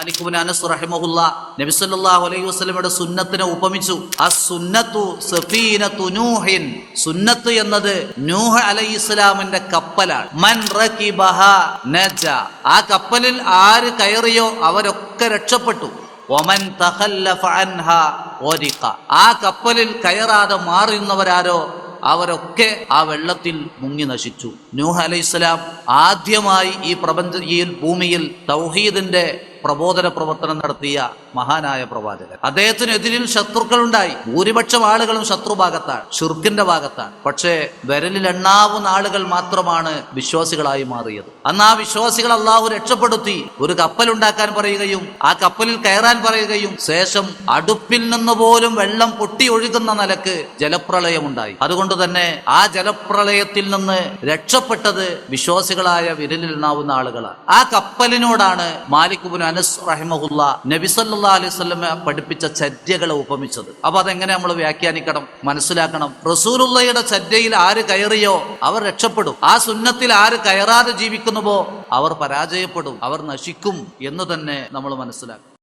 മാലിക് ഇബ്നു അനസ് റഹിമഹുല്ലാ നബി സല്ലല്ലാഹു അലൈഹി വസല്ലമയുടെ സുന്നത്തിനെ ഉപമിച്ചു. അസ്സുന്നത്തു സഫീനത്തു നൂഹിൻ, സുന്നത്ത് എന്നത് നൂഹ് അലൈഹിസ്സലാമിന്റെ കപ്പലാണ്. മൻ റകിബഹാ നജ, ആ കപ്പലിൽ ആര് കയറിയോ അവരൊക്കെ രക്ഷപ്പെട്ടു. വമൻ തഖല്ലഫ അൻഹാ ഉരിഖ, ആ കപ്പലിൽ കയറാതെ മാറുന്നവരാരോ അവരൊക്കെ ആ വെള്ളത്തിൽ മുങ്ങി നശിച്ചു. നൂഹ് അലൈഹിസ്സലാം ആദ്യമായി ഈ ഭൂമിയിൽ തൗഹീദിന്റെ പ്രബോധന പ്രവർത്തനം നടത്തിയ മഹാനായ പ്രവാചകൻ. അദ്ദേഹത്തിനെതിരിൽ ശത്രുക്കളുണ്ടായി. ഭൂരിപക്ഷം ആളുകളും ശത്രുഭാഗത്താണ്, ഷിർക്കിന്റെ ഭാഗത്താണ്. പക്ഷേ വിരലിലെണ്ണാവുന്ന ആളുകൾ മാത്രമാണ് വിശ്വാസികളായി മാറിയത്. അന്ന് ആ വിശ്വാസികൾ അള്ളാഹു രക്ഷപ്പെടുത്തി. ഒരു കപ്പലുണ്ടാക്കാൻ പറയുകയും ആ കപ്പലിൽ കയറാൻ പറയുകയും ശേഷം അടുപ്പിൽ നിന്ന് പോലും വെള്ളം പൊട്ടി ഒഴുകുന്ന നിലക്ക് ജലപ്രളയമുണ്ടായി. അതുകൊണ്ട് തന്നെ ആ ജലപ്രളയത്തിൽ നിന്ന് രക്ഷപ്പെട്ടത് വിശ്വാസികളായ വിരലിലെണ്ണാവുന്ന ആളുകളാണ്. ആ കപ്പലിനോടാണ് മാലിക് ഇബ്നു അനസ് റഹിമഹുല്ലാ നബി സല്ലല്ലാഹു അലൈഹി വസല്ലം പഠിപ്പിച്ച ചര്യകളെ ഉപമിച്ചത്. അപ്പൊ അതെങ്ങനെ നമ്മൾ വ്യാഖ്യാനിക്കണം, മനസ്സിലാക്കണം? റസൂലുള്ളാഹിയുടെ ചര്യയിൽ ആര് കയറിയോ അവർ രക്ഷപ്പെടും. ആ സുന്നത്തിൽ ആര് കയറാതെ ജീവിക്കുന്നുവോ അവർ പരാജയപ്പെടും, അവർ നശിക്കും എന്ന് തന്നെ നമ്മൾ മനസ്സിലാക്കും.